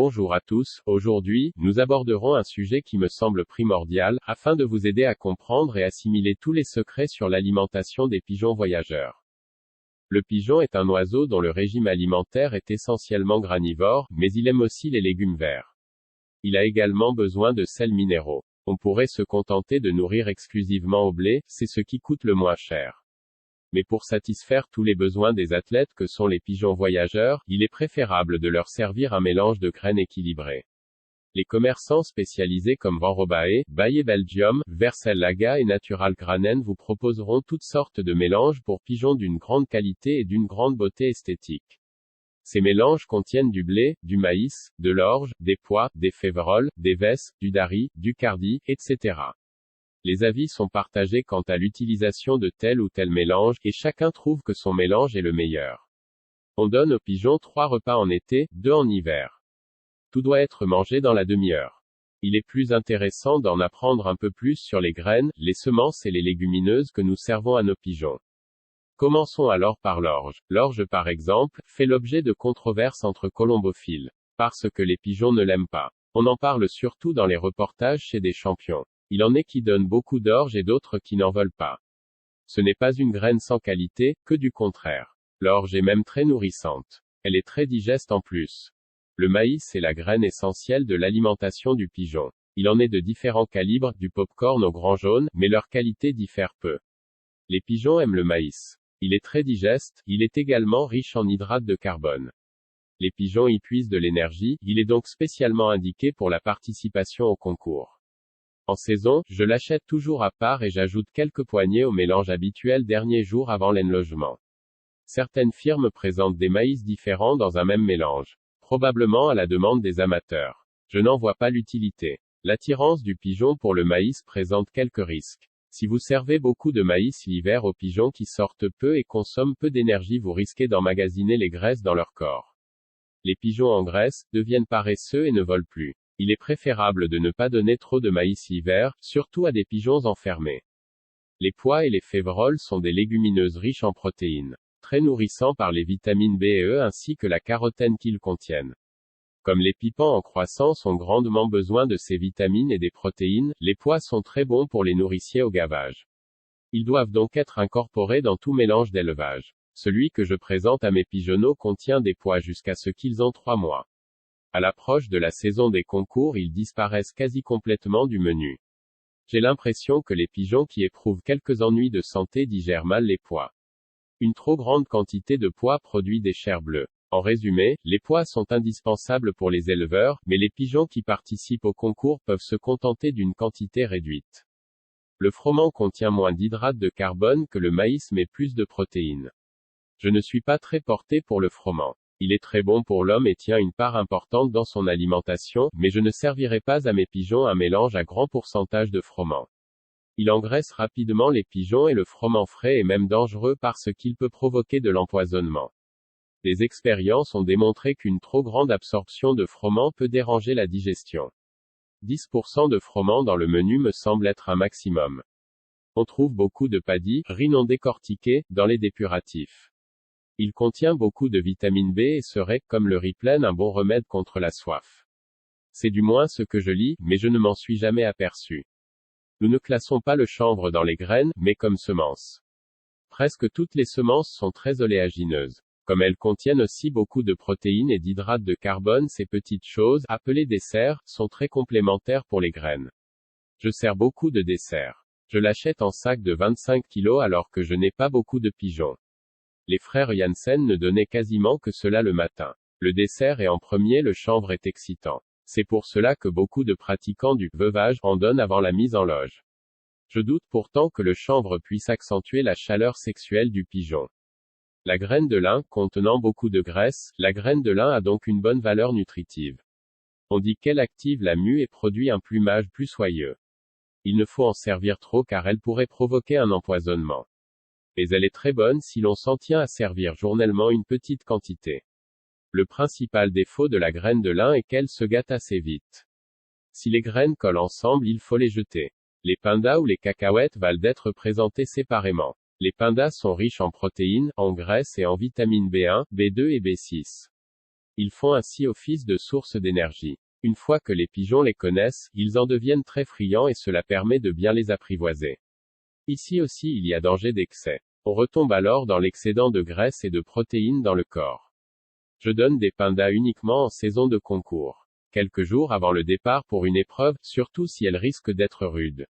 Bonjour à tous, aujourd'hui, nous aborderons un sujet qui me semble primordial, afin de vous aider à comprendre et assimiler tous les secrets sur l'alimentation des pigeons voyageurs. Le pigeon est un oiseau dont le régime alimentaire est essentiellement granivore, mais il aime aussi les légumes verts. Il a également besoin de sels minéraux. On pourrait se contenter de nourrir exclusivement au blé, c'est ce qui coûte le moins cher. Mais pour satisfaire tous les besoins des athlètes que sont les pigeons voyageurs, il est préférable de leur servir un mélange de graines équilibrées. Les commerçants spécialisés comme Van Robae, Bayer Belgium, Vercel-Laga et Natural Granen vous proposeront toutes sortes de mélanges pour pigeons d'une grande qualité et d'une grande beauté esthétique. Ces mélanges contiennent du blé, du maïs, de l'orge, des pois, des féveroles, des vesses, du dari, du cardi, etc. Les avis sont partagés quant à l'utilisation de tel ou tel mélange, et chacun trouve que son mélange est le meilleur. On donne aux pigeons 3 repas en été, 2 en hiver. Tout doit être mangé dans la demi-heure. Il est plus intéressant d'en apprendre un peu plus sur les graines, les semences et les légumineuses que nous servons à nos pigeons. Commençons alors par l'orge. L'orge par exemple, fait l'objet de controverses entre colombophiles. Parce que les pigeons ne l'aiment pas. On en parle surtout dans les reportages chez des champions. Il en est qui donnent beaucoup d'orge et d'autres qui n'en veulent pas. Ce n'est pas une graine sans qualité, que du contraire. L'orge est même très nourrissante. Elle est très digeste en plus. Le maïs est la graine essentielle de l'alimentation du pigeon. Il en est de différents calibres, du popcorn au grand jaune, mais leur qualité diffère peu. Les pigeons aiment le maïs. Il est très digeste, il est également riche en hydrates de carbone. Les pigeons y puisent de l'énergie, il est donc spécialement indiqué pour la participation au concours. En saison, je l'achète toujours à part et j'ajoute quelques poignées au mélange habituel dernier jour avant l'enlogement. Certaines firmes présentent des maïs différents dans un même mélange. Probablement à la demande des amateurs. Je n'en vois pas l'utilité. L'attirance du pigeon pour le maïs présente quelques risques. Si vous servez beaucoup de maïs l'hiver aux pigeons qui sortent peu et consomment peu d'énergie, vous risquez d'emmagasiner les graisses dans leur corps. Les pigeons engraissent, deviennent paresseux et ne volent plus. Il est préférable de ne pas donner trop de maïs l'hiver, surtout à des pigeons enfermés. Les pois et les féveroles sont des légumineuses riches en protéines, très nourrissants par les vitamines B et E ainsi que la carotène qu'ils contiennent. Comme les pipans en croissance ont grandement besoin de ces vitamines et des protéines, les pois sont très bons pour les nourriciers au gavage. Ils doivent donc être incorporés dans tout mélange d'élevage. Celui que je présente à mes pigeonneaux contient des pois jusqu'à ce qu'ils ont 3 mois. À l'approche de la saison des concours, ils disparaissent quasi complètement du menu. J'ai l'impression que les pigeons qui éprouvent quelques ennuis de santé digèrent mal les pois. Une trop grande quantité de pois produit des chairs bleues. En résumé, les pois sont indispensables pour les éleveurs, mais les pigeons qui participent au concours peuvent se contenter d'une quantité réduite. Le froment contient moins d'hydrates de carbone que le maïs mais plus de protéines. Je ne suis pas très porté pour le froment. Il est très bon pour l'homme et tient une part importante dans son alimentation, mais je ne servirai pas à mes pigeons un mélange à grand pourcentage de froment. Il engraisse rapidement les pigeons et le froment frais est même dangereux parce qu'il peut provoquer de l'empoisonnement. Des expériences ont démontré qu'une trop grande absorption de froment peut déranger la digestion. 10% de froment dans le menu me semble être un maximum. On trouve beaucoup de paddy, riz non décortiqué, dans les dépuratifs. Il contient beaucoup de vitamine B et serait, comme le riz plein, un bon remède contre la soif. C'est du moins ce que je lis, mais je ne m'en suis jamais aperçu. Nous ne classons pas le chanvre dans les graines, mais comme semence. Presque toutes les semences sont très oléagineuses. Comme elles contiennent aussi beaucoup de protéines et d'hydrates de carbone, ces petites choses, appelées desserts, sont très complémentaires pour les graines. Je sers beaucoup de desserts. Je l'achète en sac de 25 kg alors que je n'ai pas beaucoup de pigeons. Les frères Janssen ne donnaient quasiment que cela le matin. Le dessert et en premier le chanvre est excitant. C'est pour cela que beaucoup de pratiquants du veuvage en donnent avant la mise en loge. Je doute pourtant que le chanvre puisse accentuer la chaleur sexuelle du pigeon. La graine de lin, contenant beaucoup de graisse, la graine de lin a donc une bonne valeur nutritive. On dit qu'elle active la mue et produit un plumage plus soyeux. Il ne faut en servir trop car elle pourrait provoquer un empoisonnement. Mais elle est très bonne si l'on s'en tient à servir journellement une petite quantité. Le principal défaut de la graine de lin est qu'elle se gâte assez vite. Si les graines collent ensemble, il faut les jeter. Les pindas ou les cacahuètes valent d'être présentés séparément. Les pindas sont riches en protéines, en graisse et en vitamines B1, B2 et B6. Ils font ainsi office de source d'énergie. Une fois que les pigeons les connaissent, ils en deviennent très friands et cela permet de bien les apprivoiser. Ici aussi il y a danger d'excès. On retombe alors dans l'excédent de graisse et de protéines dans le corps. Je donne des pindas uniquement en saison de concours. Quelques jours avant le départ pour une épreuve, surtout si elle risque d'être rude.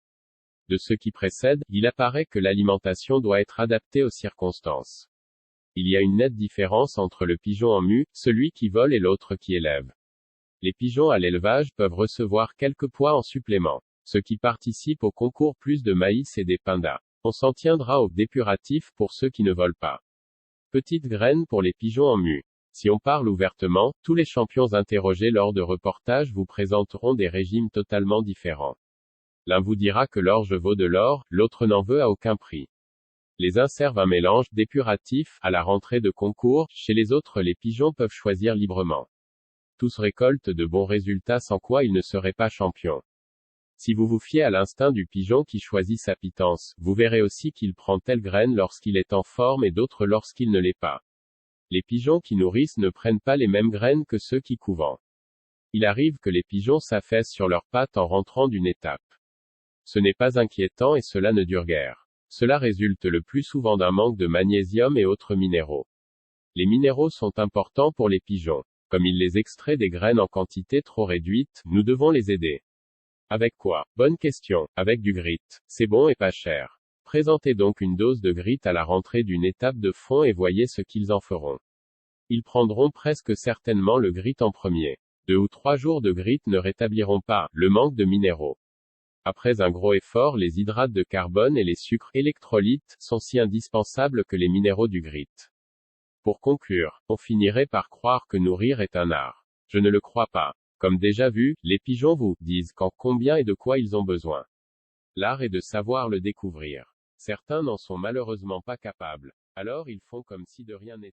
De ce qui précède, il apparaît que l'alimentation doit être adaptée aux circonstances. Il y a une nette différence entre le pigeon en mue, celui qui vole et l'autre qui élève. Les pigeons à l'élevage peuvent recevoir quelques pois en supplément. Ceux qui participent au concours plus de maïs et des pindas. On s'en tiendra au dépuratif pour ceux qui ne volent pas. Petite graine pour les pigeons en mue. Si on parle ouvertement, tous les champions interrogés lors de reportages vous présenteront des régimes totalement différents. L'un vous dira que l'orge vaut de l'or, l'autre n'en veut à aucun prix. Les uns servent un mélange dépuratif à la rentrée de concours, chez les autres les pigeons peuvent choisir librement. Tous récoltent de bons résultats sans quoi ils ne seraient pas champions. Si vous vous fiez à l'instinct du pigeon qui choisit sa pitance, vous verrez aussi qu'il prend telle graine lorsqu'il est en forme et d'autres lorsqu'il ne l'est pas. Les pigeons qui nourrissent ne prennent pas les mêmes graines que ceux qui couvent. Il arrive que les pigeons s'affaissent sur leurs pattes en rentrant d'une étape. Ce n'est pas inquiétant et cela ne dure guère. Cela résulte le plus souvent d'un manque de magnésium et autres minéraux. Les minéraux sont importants pour les pigeons. Comme ils les extraient des graines en quantité trop réduite, nous devons les aider. Avec quoi? Bonne question. Avec du grit. C'est bon et pas cher. Présentez donc une dose de grit à la rentrée d'une étape de fond et voyez ce qu'ils en feront. Ils prendront presque certainement le grit en premier. 2 ou 3 jours de grit ne rétabliront pas le manque de minéraux. Après un gros effort, les hydrates de carbone et les sucres électrolytes sont si indispensables que les minéraux du grit. Pour conclure, on finirait par croire que nourrir est un art. Je ne le crois pas. Comme déjà vu, les pigeons vous disent quand, combien et de quoi ils ont besoin. L'art est de savoir le découvrir. Certains n'en sont malheureusement pas capables. Alors ils font comme si de rien n'était.